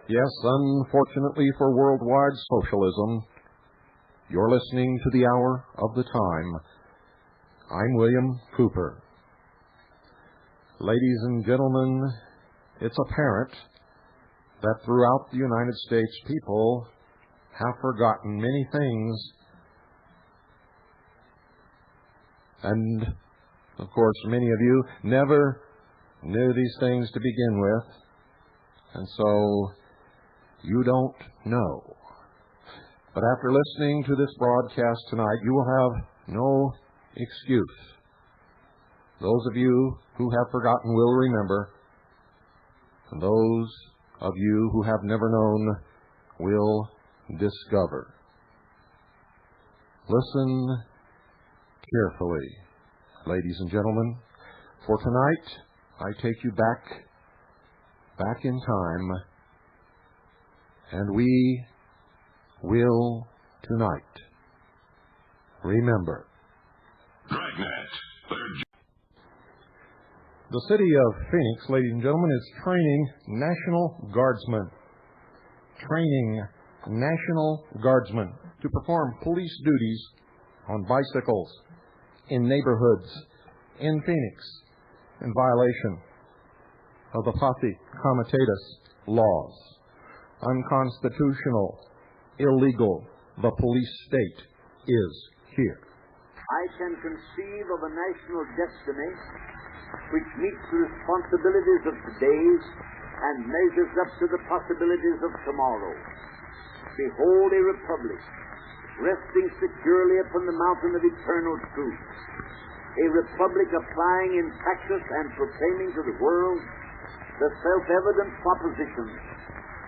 Yes, unfortunately for worldwide socialism, you're listening to the Hour of the Time. I'm William Cooper. Ladies and gentlemen, it's apparent that throughout the United States, people have forgotten many things. And, of course, many of you never knew these things to begin with. And so you don't know. But after listening to this broadcast tonight, you will have no excuse. Those of you who have forgotten will remember, and those of you who have never known will discover. Listen carefully, ladies and gentlemen, for tonight I take you back in time, and we will tonight remember. The city of Phoenix, ladies and gentlemen, is training National Guardsmen. Training National Guardsmen to perform police duties on bicycles in neighborhoods in Phoenix in violation of the Posse Comitatus laws. Unconstitutional, illegal, the police state is here. I can conceive of a national destiny which meets the responsibilities of today and measures up to the possibilities of tomorrow. Behold a republic resting securely upon the mountain of eternal truth. A republic applying in practice and proclaiming to the world the self-evident proposition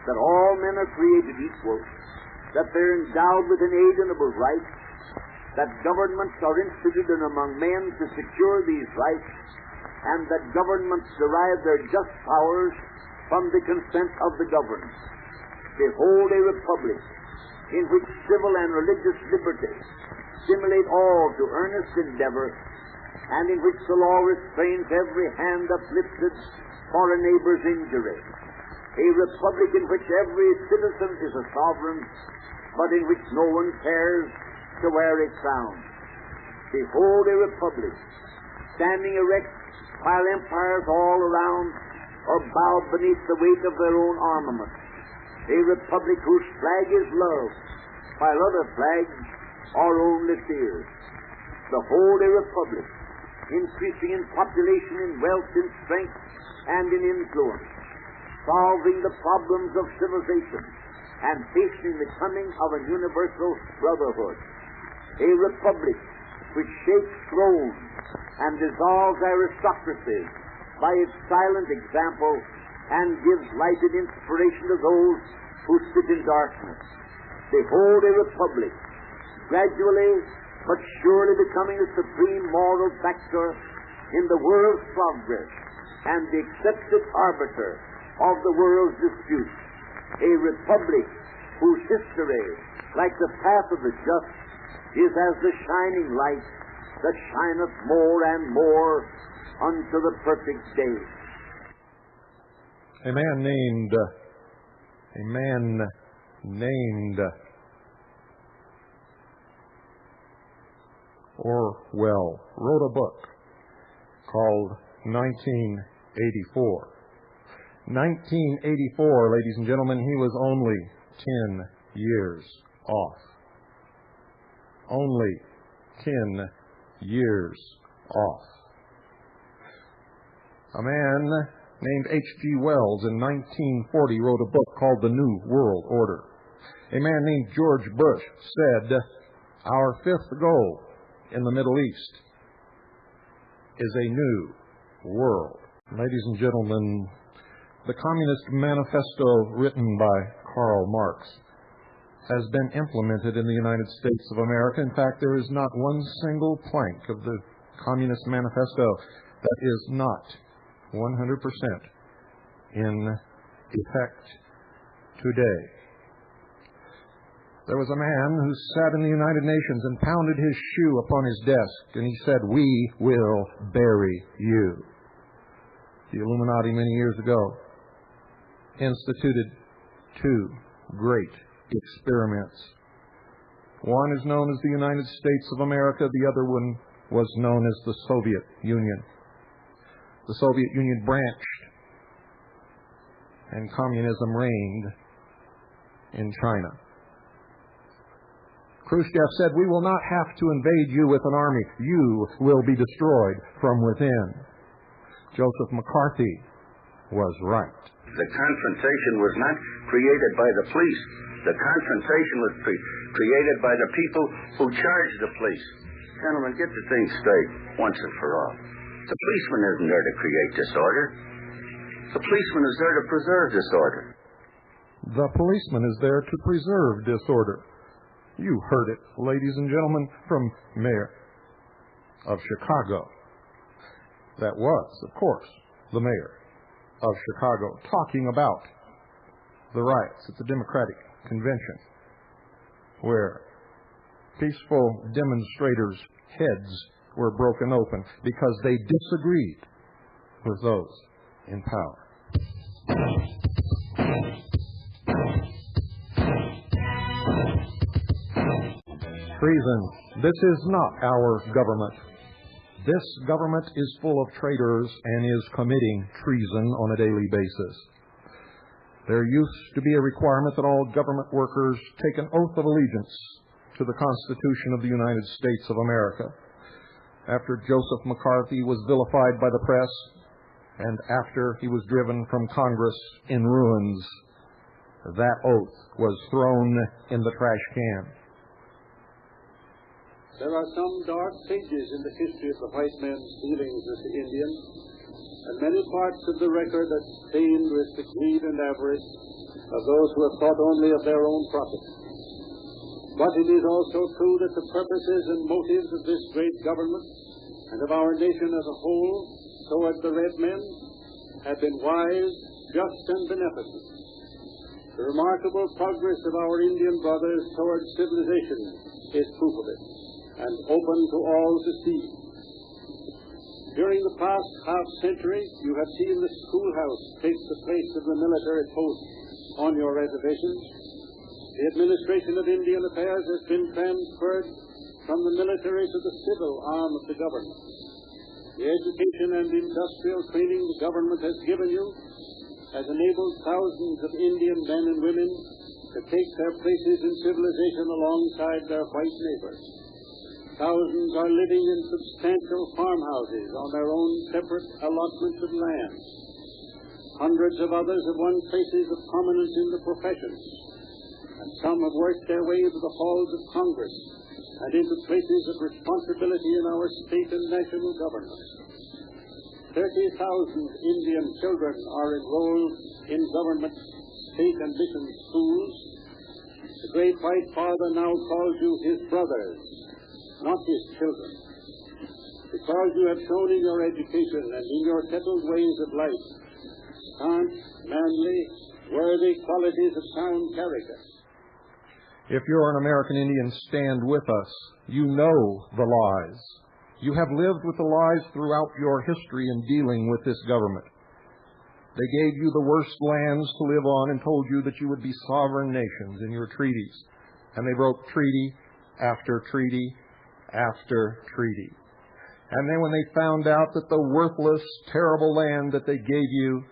that all men are created equal, that they're endowed with inalienable rights, that governments are instituted among men to secure these rights, and that governments derive their just powers from the consent of the governed. Behold a republic in which civil and religious liberty stimulate all to earnest endeavor, and in which the law restrains every hand uplifted for a neighbor's injury. A republic in which every citizen is a sovereign, but in which no one cares to wear a crown. Behold a republic standing erect while empires all around are bowed beneath the weight of their own armament. A republic whose flag is love, while other flags are only fear. Behold a republic increasing in population, in wealth, in strength, and in influence, solving the problems of civilization and hastening the coming of a universal brotherhood. A republic which shakes thrones and dissolves aristocracy by its silent example and gives light and inspiration to those who sit in darkness. Behold a republic gradually but surely becoming a supreme moral factor in the world's progress and the accepted arbiter of the world's disputes. A republic whose history, like the path of the just, is as the shining light that shineth more and more unto the perfect day. A man named Orwell wrote a book called 1984. 1984, ladies and gentlemen, he was only 10 years off. Only 10 years off. A man named H.G. Wells in 1940 wrote a book called The New World Order. A man named George Bush said, "Our fifth goal in the Middle East is a new world." Ladies and gentlemen, the Communist Manifesto written by Karl Marx has been implemented in the United States of America. In fact, there is not one single plank of the Communist Manifesto that is not 100% in effect today. There was a man who sat in the United Nations and pounded his shoe upon his desk, and he said, "We will bury you." The Illuminati many years ago instituted two great experiments. One is known as the United States of America. The other one was known as the Soviet Union. The Soviet Union branched, and communism reigned in China. Khrushchev said, "We will not have to invade you with an army. You will be destroyed from within." Joseph McCarthy was right. The confrontation was not created by the police. The confrontation was created by the people who charged the police. Gentlemen, get the thing straight once and for all. The policeman isn't there to create disorder. The policeman is there to preserve disorder. The policeman is there to preserve disorder. You heard it, ladies and gentlemen, from Mayor of Chicago. That was, of course, the mayor of Chicago, talking about the riots at the Democratic Convention, where peaceful demonstrators' heads were broken open because they disagreed with those in power. Treason. This is not our government. This government is full of traitors and is committing treason on a daily basis. There used to be a requirement that all government workers take an oath of allegiance to the Constitution of the United States of America. After Joseph McCarthy was vilified by the press, and after he was driven from Congress in ruins, that oath was thrown in the trash can. There are some dark pages in the history of the white man's dealings with the Indian, and many parts of the record are stained with the greed and avarice of those who have thought only of their own profit. But it is also true that the purposes and motives of this great government and of our nation as a whole toward the red men have been wise, just, and beneficent. The remarkable progress of our Indian brothers toward civilization is proof of it, and open to all to see. During the past half-century, you have seen the schoolhouse take the place of the military post on your reservations. The administration of Indian affairs has been transferred from the military to the civil arm of the government. The education and industrial training the government has given you has enabled thousands of Indian men and women to take their places in civilization alongside their white neighbors. Thousands are living in substantial farmhouses on their own separate allotments of land. Hundreds of others have won places of prominence in the professions, and some have worked their way into the halls of Congress and into places of responsibility in our state and national government. 30,000 Indian children are enrolled in government, state, and mission schools. The great white father now calls you his brothers, not his children, because you have shown in your education and in your settled ways of life staunch, manly, worthy qualities of sound character. If you're an American Indian, stand with us. You know the lies. You have lived with the lies throughout your history in dealing with this government. They gave you the worst lands to live on and told you that you would be sovereign nations in your treaties. And they broke treaty after treaty after treaty. And then when they found out that the worthless, terrible land that they gave you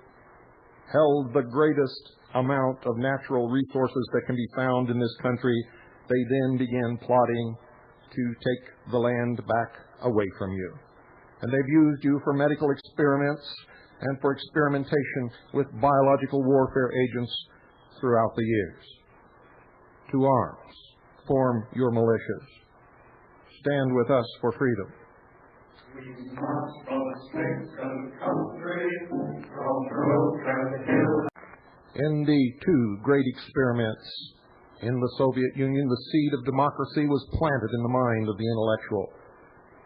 held the greatest amount of natural resources that can be found in this country, they then began plotting to take the land back away from you. And they've used you for medical experiments and for experimentation with biological warfare agents throughout the years. To arms, form your militias. Stand with us for freedom. We must protect the country from brook and hill. In the two great experiments in the Soviet Union, the seed of democracy was planted in the mind of the intellectual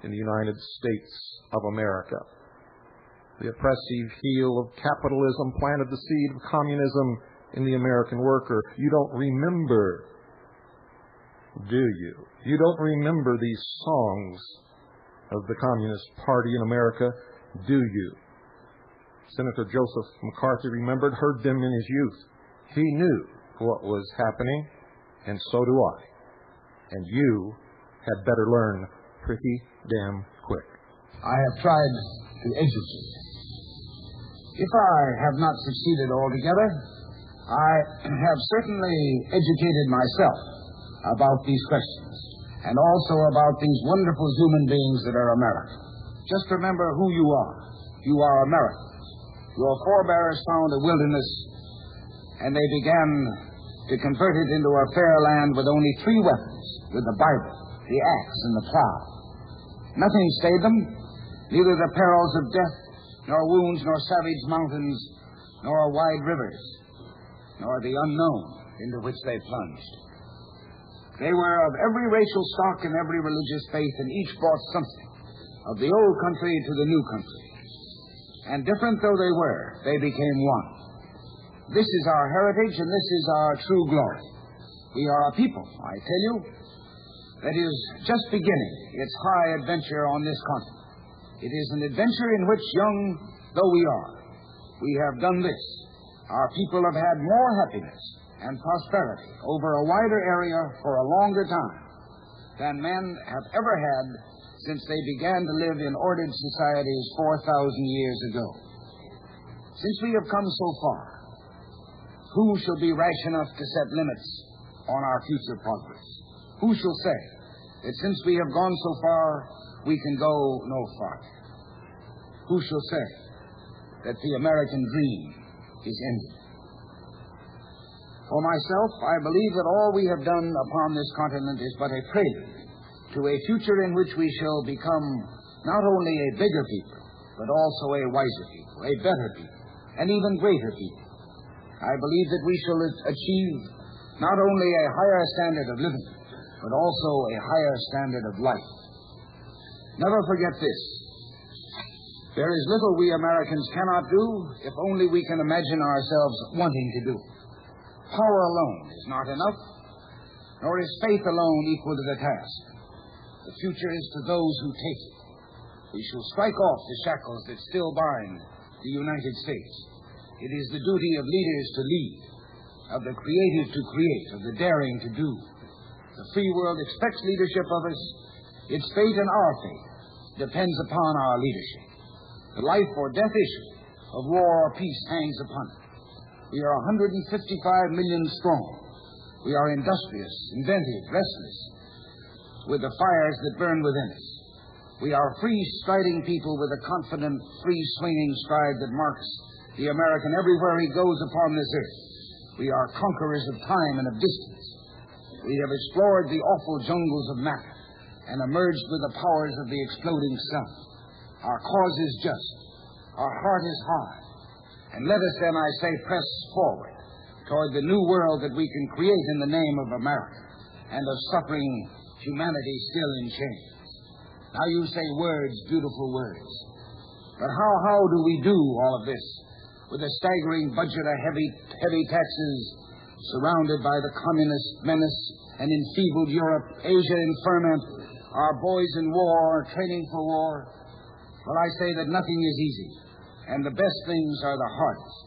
in the United States of America. The oppressive heel of capitalism planted the seed of communism in the American worker. You don't remember do you? You don't remember these songs of the Communist Party in America, do you? Senator Joseph McCarthy remembered, heard them in his youth. He knew what was happening, and so do I. And you had better learn pretty damn quick. I have tried to educate. If I have not succeeded altogether, I have certainly educated myself about these questions, and also about these wonderful human beings that are American. Just remember who you are. You are American. Your forebears found a wilderness, and they began to convert it into a fair land with only 3 weapons, with the Bible, the axe, and the plow. Nothing stayed them, neither the perils of death, nor wounds, nor savage mountains, nor wide rivers, nor the unknown into which they plunged. They were of every racial stock and every religious faith, and each brought something of the old country to the new country. And different though they were, they became one. This is our heritage, and this is our true glory. We are a people, I tell you, that is just beginning its high adventure on this continent. It is an adventure in which, young though we are, we have done this. Our people have had more happiness and prosperity over a wider area for a longer time than men have ever had since they began to live in ordered societies 4,000 years ago. Since we have come so far, who shall be rash enough to set limits on our future progress? Who shall say that since we have gone so far, we can go no farther? Who shall say that the American dream is ended? For myself, I believe that all we have done upon this continent is but a prelude to a future in which we shall become not only a bigger people, but also a wiser people, a better people, an even greater people. I believe that we shall achieve not only a higher standard of living, but also a higher standard of life. Never forget this. There is little we Americans cannot do if only we can imagine ourselves wanting to do. Power alone is not enough, nor is faith alone equal to the task. The future is to those who take it. We shall strike off the shackles that still bind the United States. It is the duty of leaders to lead, of the creative to create, of the daring to do. The free world expects leadership of us. Its fate and our fate depends upon our leadership. The life or death issue of war or peace hangs upon it. We are 155 million strong. We are industrious, inventive, restless, with the fires that burn within us. We are free-striding people with a confident, free-swinging stride that marks the American everywhere he goes upon this earth. We are conquerors of time and of distance. We have explored the awful jungles of matter and emerged with the powers of the exploding sun. Our cause is just. Our heart is high. And let us then, I say, press forward toward the new world that we can create in the name of America and of suffering humanity still in chains. Now you say words, beautiful words. But how do we do all of this with a staggering budget of heavy taxes, surrounded by the communist menace, and enfeebled Europe, Asia in ferment, our boys in war, training for war? Well, I say that nothing is easy, and the best things are the hardest.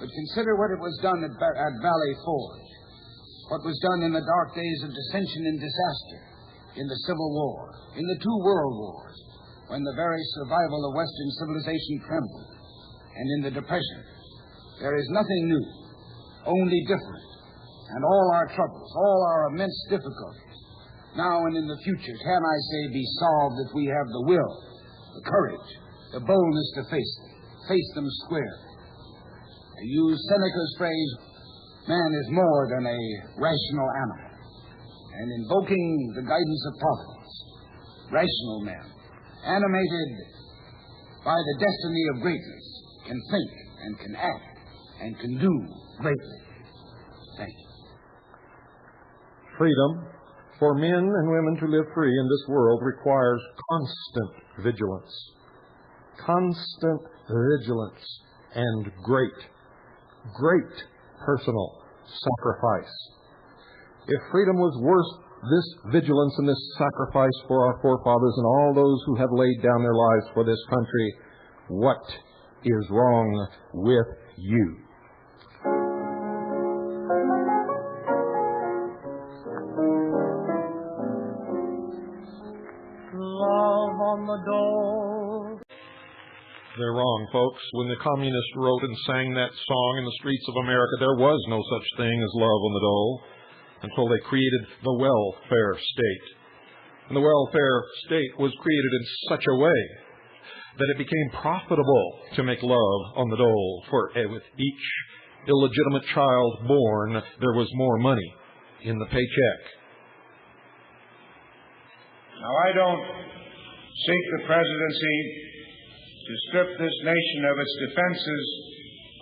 But consider what it was done at Valley Forge, what was done in the dark days of dissension and disaster, in the Civil War, in the 2 world wars, when the very survival of Western civilization trembled, and in the Depression. There is nothing new, only different, and all our troubles, all our immense difficulties, now and in the future, can I say, be solved if we have the will, the courage, the boldness to face them squarely. To use Seneca's phrase, man is more than a rational animal. And invoking the guidance of Providence, rational men, animated by the destiny of greatness, can think and can act and can do greatly. Thank you. Freedom for men and women to live free in this world requires constant vigilance. Constant vigilance and great personal sacrifice. If freedom was worth this vigilance and this sacrifice for our forefathers and all those who have laid down their lives for this country, what is wrong with you? Love on the dole. They're wrong, folks. When the communists wrote and sang that song in the streets of America, there was no such thing as love on the dole until they created the welfare state. And the welfare state was created in such a way that it became profitable to make love on the dole, for with each illegitimate child born, there was more money in the paycheck. Now, I don't seek the presidency to strip this nation of its defenses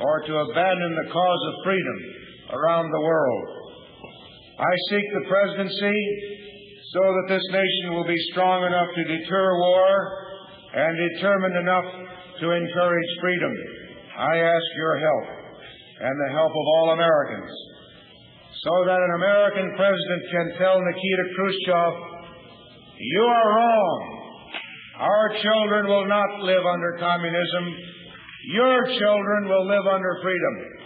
or to abandon the cause of freedom around the world. I seek the presidency so that this nation will be strong enough to deter war and determined enough to encourage freedom. I ask your help and the help of all Americans so that an American president can tell Nikita Khrushchev, "You are wrong. Our children will not live under communism. Your children will live under freedom."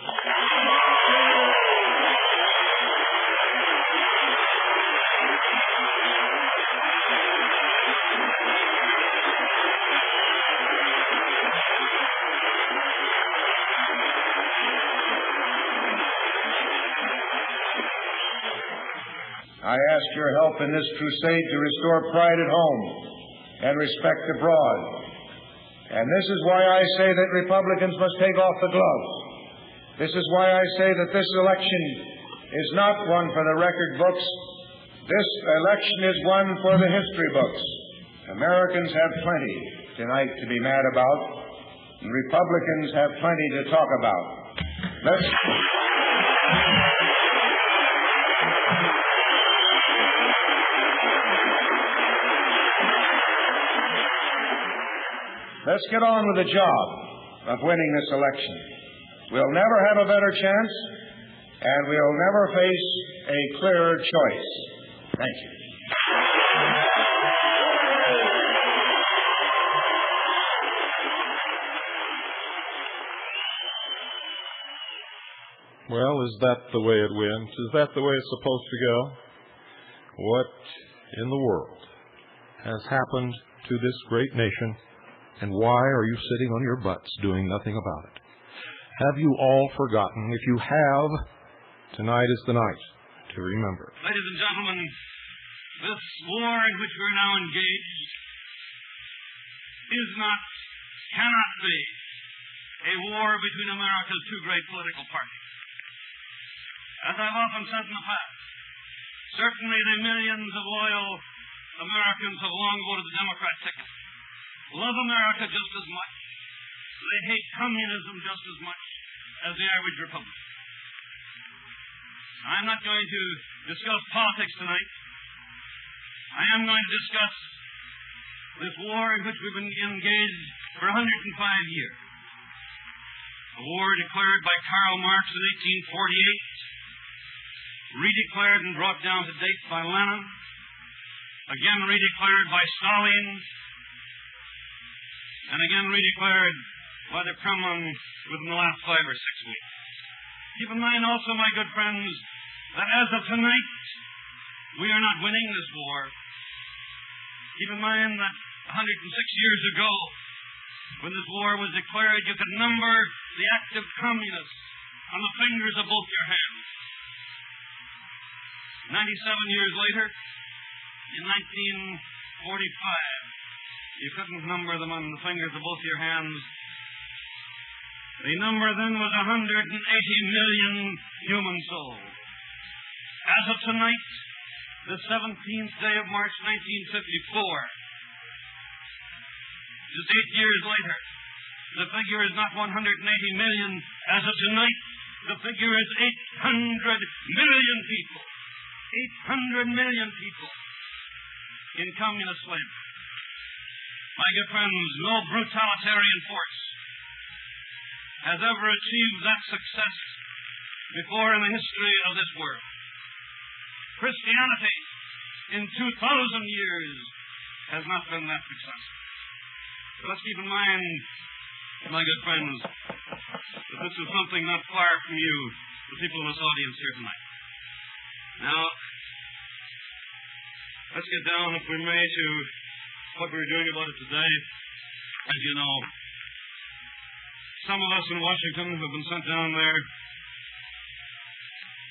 I ask your help in this crusade to restore pride at home and respect abroad. And this is why I say that Republicans must take off the gloves. This is why I say that this election is not one for the record books. This election is one for the history books. Americans have plenty tonight to be mad about, and Republicans have plenty to talk about. Let's get on with the job of winning this election. We'll never have a better chance, and we'll never face a clearer choice. Thank you. Well, is that the way it wins? Is that the way it's supposed to go? What in the world has happened to this great nation? And why are you sitting on your butts doing nothing about it? Have you all forgotten? If you have, tonight is the night to remember. Ladies and gentlemen, this war in which we're now engaged cannot be a war between America's two great political parties. As I've often said in the past, certainly the millions of loyal Americans have long voted the Democrat ticket. Love America just as much. They hate communism just as much as the average Republican. I'm not going to discuss politics tonight. I am going to discuss this war in which we've been engaged for 105 years. A war declared by Karl Marx in 1848, redeclared and brought down to date by Lenin, again redeclared by Stalin, and again redeclared by the Kremlin within the last 5 or 6 weeks. Keep in mind also, my good friends, that as of tonight, we are not winning this war. Keep in mind that 106 years ago, when this war was declared, you could number the active communists on the fingers of both your hands. 97 years later, in 1945, you couldn't number them on the fingers of both your hands. The number then was 180 million human souls. As of tonight, the 17th day of March 1954, just 8 years later, the figure is not 180 million. As of tonight, the figure is 800 million people. 800 million people in communist slavery. My good friends, no brutalitarian force has ever achieved that success before in the history of this world. Christianity in 2,000 years has not been that successful. But let's keep in mind, my good friends, that this is something not far from you, the people in this audience here tonight. Now, let's get down, if we may, to what we're doing about it today. As you know, some of us in Washington have been sent down there.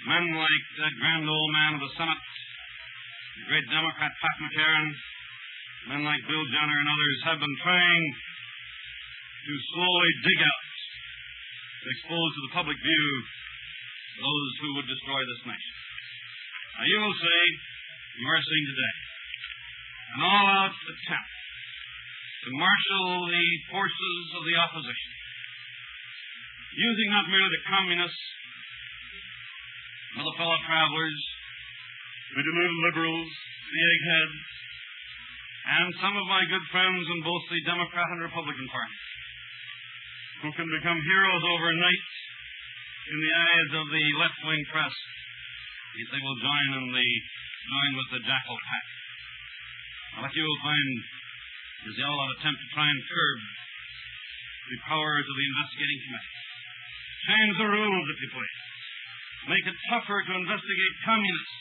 Men like that grand old man of the Senate, the great Democrat Pat McCarran, men like Bill Jenner and others have been trying to slowly dig out, to expose to the public view those who would destroy this nation. Now, you will say, you are seeing today, an all-out attempt to marshal the forces of the opposition, using not merely the communists, but the fellow travelers, the deluded liberals, the eggheads, and some of my good friends in both the Democrat and Republican parties, who can become heroes overnight in the eyes of the left-wing press if they will join with the jackal pack. Now, what you will find is the all-out attempt to try and curb the powers of the investigating committee. Change the rules, if you please. Make it tougher to investigate communists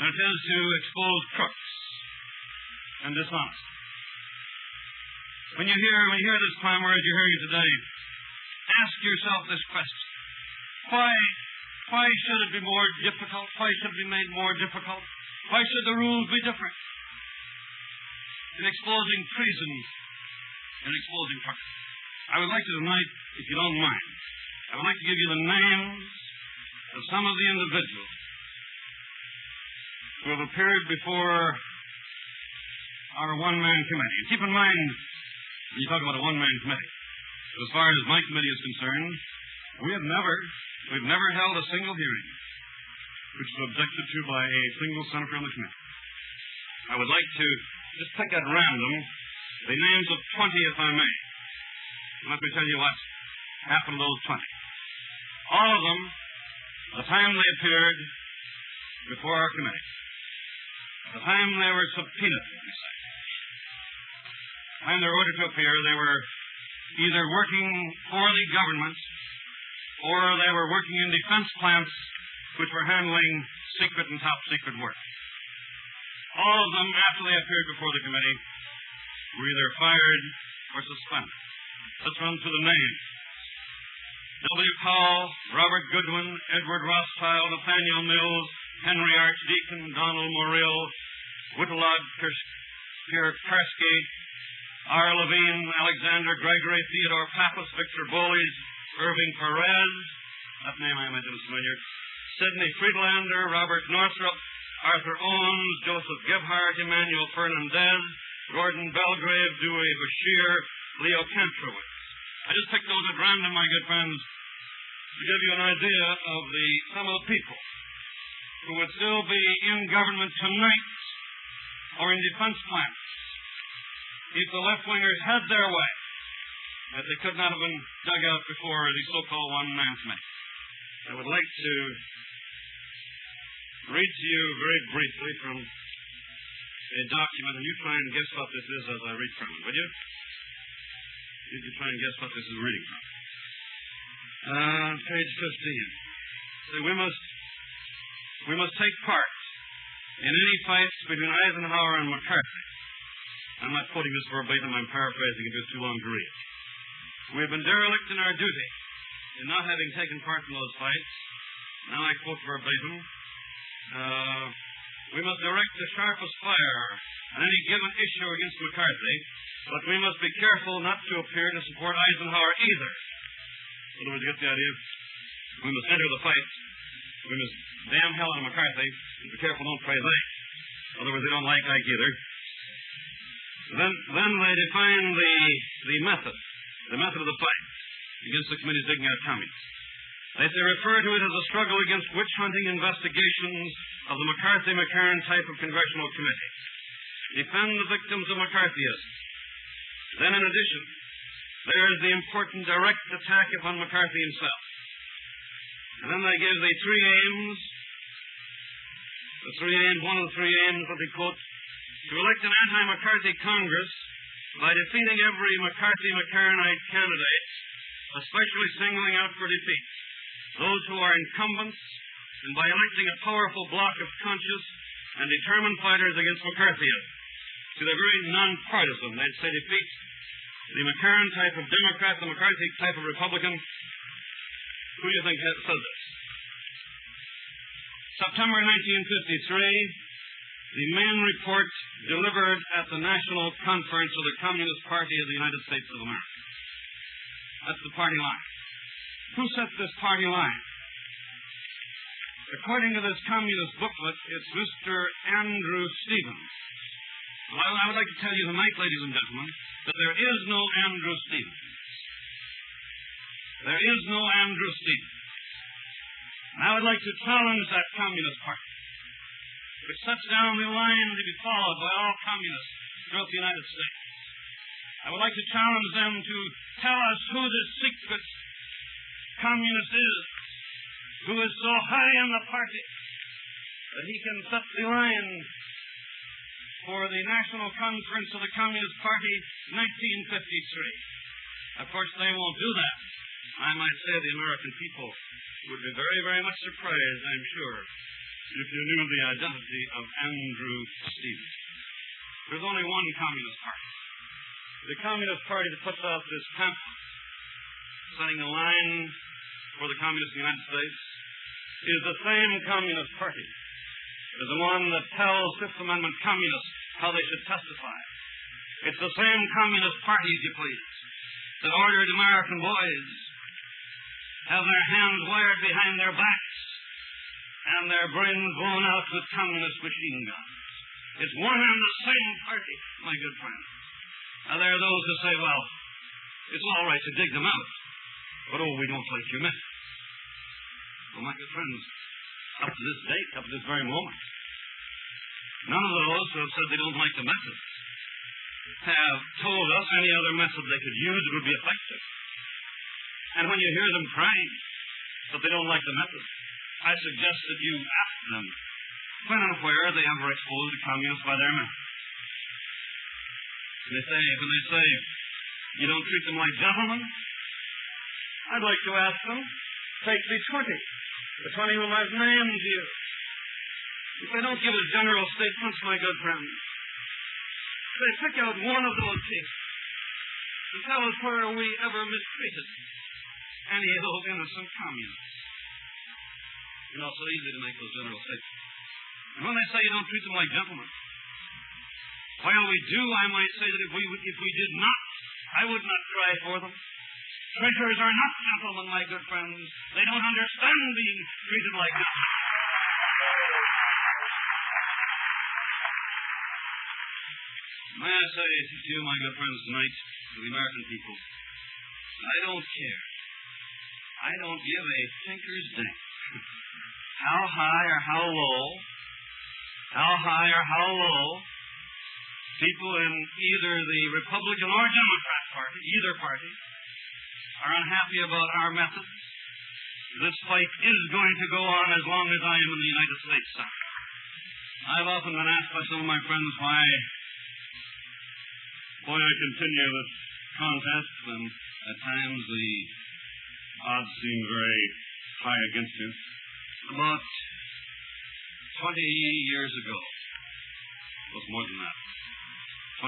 than it is to expose crooks and dishonest. When you hear this clamor as you're hearing it today, ask yourself this question. Why should it be more difficult? Why should it be made more difficult? Why should the rules be different in exposing treason and exposing crooks? I would like to tonight, if you don't mind, I would like to give you the names of some of the individuals who have appeared before our one-man committee. And keep in mind, when you talk about a one-man committee, as far as my committee is concerned, we've never held a single hearing which was objected to by a single senator on the committee. I would like to just pick at random the names of 20, if I may. And let me tell you what happened to those 20. All of them, the time they appeared before our committee, the time they were subpoenaed, we say, the time they were ordered to appear, they were either working for the government or they were working in defense plants which were handling secret and top-secret work. All of them, after they appeared before the committee, were either fired or suspended. Let's run through the names. W. Powell, Robert Goodwin, Edward Rothschild, Nathaniel Mills, Henry Archdeacon, Donald Morrill, Whittlod Pierkarski, R. Levine, Alexander Gregory, Theodore Pappas, Victor Boles, Irving Perez, that name I imagine is familiar, Sidney Friedlander, Robert Northrop, Arthur Owens, Joseph Gebhardt, Emmanuel Fernandez, Gordon Belgrave, Dewey Bashir, Leo Kantrowitz. I just picked those at random, my good friends, to give you an idea of some of the people who would still be in government tonight or in defense plants if the left-wingers had their way, that they could not have been dug out before the so-called one-man committee. I would like to read to you very briefly from a document, and you try and guess what this is as I read from it, would you? You can try and guess what this is reading from. Page 15. So we must take part in any fights between Eisenhower and McCarthy. I'm not quoting this verbatim, I'm paraphrasing it, it's too long to read. We have been derelict in our duty in not having taken part in those fights. Now I quote verbatim. We must direct the sharpest fire on any given issue against McCarthy, but we must be careful not to appear to support Eisenhower either. In other words, you get the idea? We must enter the fight. We must damn hell on McCarthy, and be careful don't praise Ike. In other words, they don't like Ike either. Then they define the method of the fight against the committee's digging out communists. They refer to it as a struggle against witch-hunting investigations of the McCarthy-McCarran type of congressional committee. Defend the victims of McCarthyism. Then, in addition, there is the important direct attack upon McCarthy himself. And then they give the three aims, the one of the three aims that they quote, to elect an anti-McCarthy Congress by defeating every McCarthy-McCartnite candidate, especially singling out for defeat those who are incumbents, and by electing a powerful bloc of conscious and determined fighters against McCarthyism. To the very non-partisan, they'd say defeat the McCarran type of Democrat, the McCarthy type of Republican. Who do you think said this? September 1953, the Mann Report delivered at the National Conference of the Communist Party of the United States of America. That's the party line. Who set this party line? According to this communist booklet, it's Mr. Andrew Stevens. Well, I would like to tell you tonight, ladies and gentlemen, that there is no Andrew Stevens. There is no Andrew Stevens. And I would like to challenge that Communist Party, which sets down the line to be followed by all communists throughout the United States. I would like to challenge them to tell us who this secret communist is, who is so high in the party that he can set the line for the National Conference of the Communist Party 1953. Of course, they won't do that. I might say the American people would be very, very much surprised, I'm sure, if you knew the identity of Andrew Stevens. There's only one Communist Party. The Communist Party that puts out this pamphlet setting the line for the communists in the United States is the same Communist Party as the one that tells Fifth Amendment communists how they should testify. It's the same Communist Party, if you please, that ordered American boys have their hands wired behind their backs and their brains blown out with communist machine guns. It's one and the same party, my good friend. Now, there are those who say, well, it's all right to dig them out, but, we don't let you miss. Well, my good friends, up to this date, up to this very moment, none of those who have said they don't like the method have told us any other method they could use that would be effective. And when you hear them crying that they don't like the method, I suggest that you ask them when and where they ever exposed the communists by their method. When they say, you don't treat them like gentlemen, I'd like to ask them, take the 20 whom I've named to you. If they don't give us general statements, my good friends, they pick out one of those cases and tell us where we ever mistreated any of those innocent communists. You know, it's so easy to make those general statements. And when they say you don't treat them like gentlemen, while we do, I might say that if we did not, I would not cry for them. Traitors are not gentlemen, my good friends. They don't understand being treated like gentlemen. May I say to you, my good friends, tonight, to the American people, I don't care. I don't give a tinker's dang how high or how low people in either the Republican or Democrat Party, either party, are unhappy about our methods. This fight is going to go on as long as I am in the United States Senate. I've often been asked by some of my friends why I continue this contest, and at times the odds seem very high against you. About 20 years ago, it was more than that,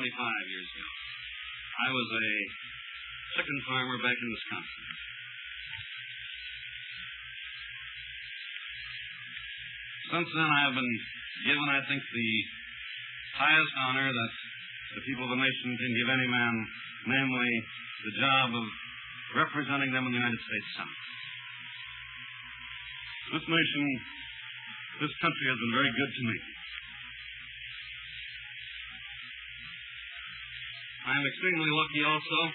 25 years ago, I was a chicken farmer back in Wisconsin. Since then, I have been given, I think, the highest honor that the people of the nation can give any man, namely the job of representing them in the United States Senate. This nation, this country has been very good to me. I'm extremely lucky also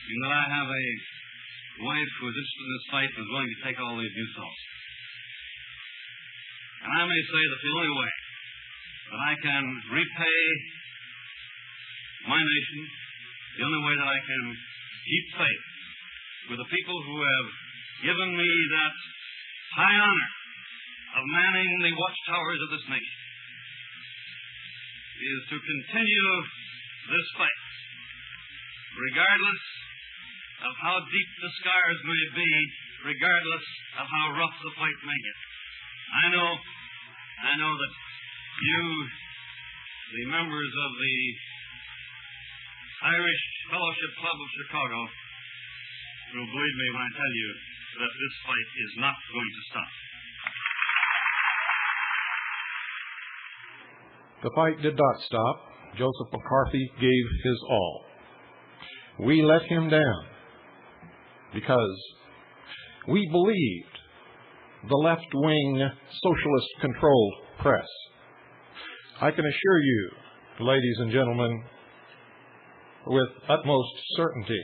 in that I have a wife who is interested in this fight and is willing to take all the abuse also. And I may say that the only way that I can repay my nation, the only way that I can keep faith with the people who have given me that high honor of manning the watchtowers of this nation is to continue this fight, regardless of how deep the scars may be, regardless of how rough the fight may get. I know that you, the members of the Irish Fellowship Club of Chicago, will believe me when I tell you that this fight is not going to stop. The fight did not stop. Joseph McCarthy gave his all. We let him down because we believed the left-wing, socialist-controlled press. I can assure you, ladies and gentlemen, with utmost certainty,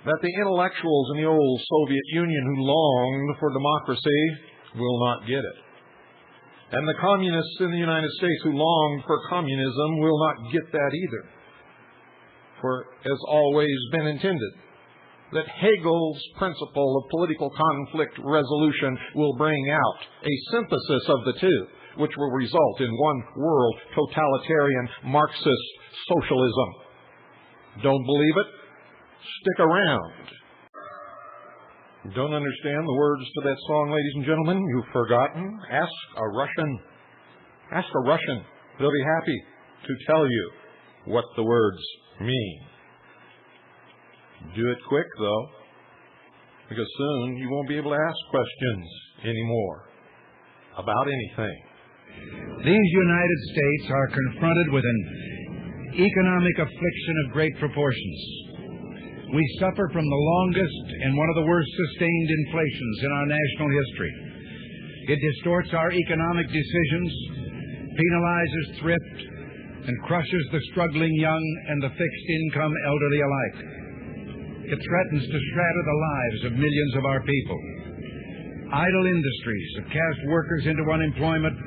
that the intellectuals in the old Soviet Union who longed for democracy will not get it. And the communists in the United States who longed for communism will not get that either. For, as always been intended, that Hegel's principle of political conflict resolution will bring out a synthesis of the two, which will result in one world totalitarian Marxist socialism. Don't believe it? Stick around. Don't understand the words to that song, ladies and gentlemen? You've forgotten? Ask a Russian. Ask a Russian. They'll be happy to tell you what the words mean. Do it quick, though, because soon you won't be able to ask questions anymore about anything. These United States are confronted with an economic affliction of great proportions. We suffer from the longest and one of the worst sustained inflations in our national history. It distorts our economic decisions, penalizes thrift, and crushes the struggling young and the fixed-income elderly alike. It threatens to shatter the lives of millions of our people. Idle industries have cast workers into unemployment,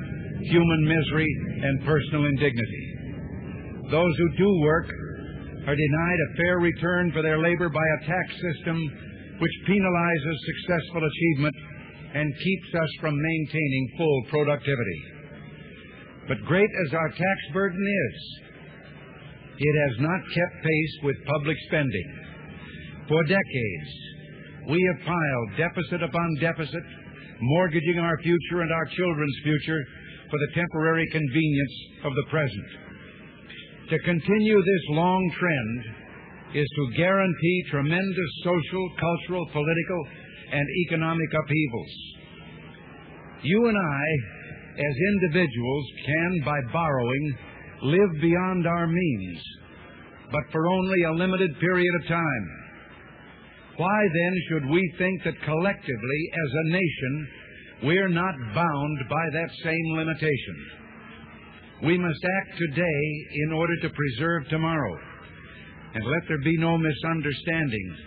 human misery, and personal indignity. Those who do work are denied a fair return for their labor by a tax system which penalizes successful achievement and keeps us from maintaining full productivity. But great as our tax burden is, it has not kept pace with public spending. For decades, we have piled deficit upon deficit, mortgaging our future and our children's future for the temporary convenience of the present. To continue this long trend is to guarantee tremendous social, cultural, political, and economic upheavals. You and I, as individuals, can, by borrowing, live beyond our means, but for only a limited period of time. Why, then, should we think that collectively, as a nation, we're not bound by that same limitation? We must act today in order to preserve tomorrow. And let there be no misunderstanding.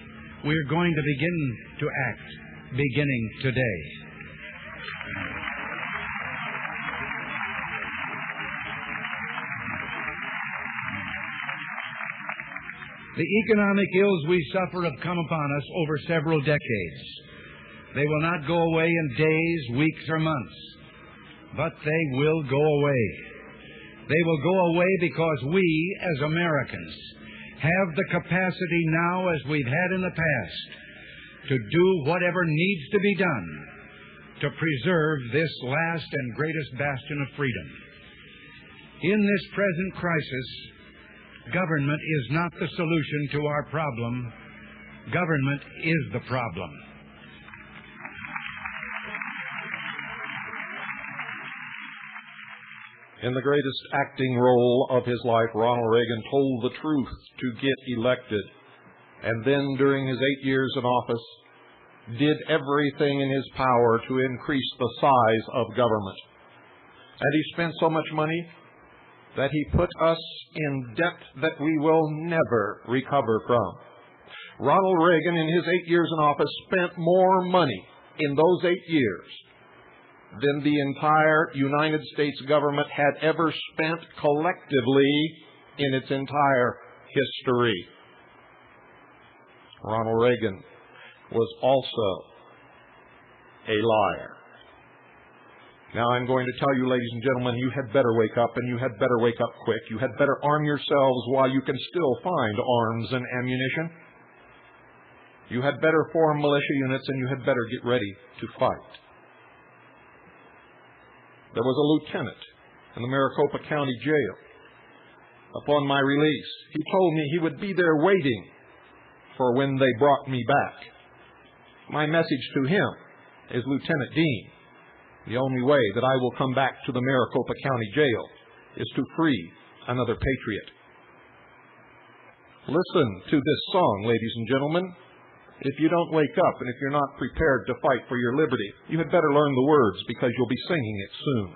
We're going to begin to act beginning today. The economic ills we suffer have come upon us over several decades. They will not go away in days, weeks, or months, but they will go away. They will go away because we, as Americans, have the capacity now, as we've had in the past, to do whatever needs to be done to preserve this last and greatest bastion of freedom. In this present crisis, government is not the solution to our problem. Government is the problem. In the greatest acting role of his life, Ronald Reagan told the truth to get elected, and then during his 8 years in office, did everything in his power to increase the size of government. And he spent so much money that he put us in debt that we will never recover from. Ronald Reagan, in his 8 years in office, spent more money in those 8 years than the entire United States government had ever spent collectively in its entire history. Ronald Reagan was also a liar. Now I'm going to tell you, ladies and gentlemen, you had better wake up, and you had better wake up quick. You had better arm yourselves while you can still find arms and ammunition. You had better form militia units, and you had better get ready to fight. There was a lieutenant in the Maricopa County Jail. Upon my release, he told me he would be there waiting for when they brought me back. My message to him is, Lieutenant Dean, the only way that I will come back to the Maricopa County Jail is to free another patriot. Listen to this song, ladies and gentlemen. If you don't wake up and if you're not prepared to fight for your liberty, you had better learn the words, because you'll be singing it soon.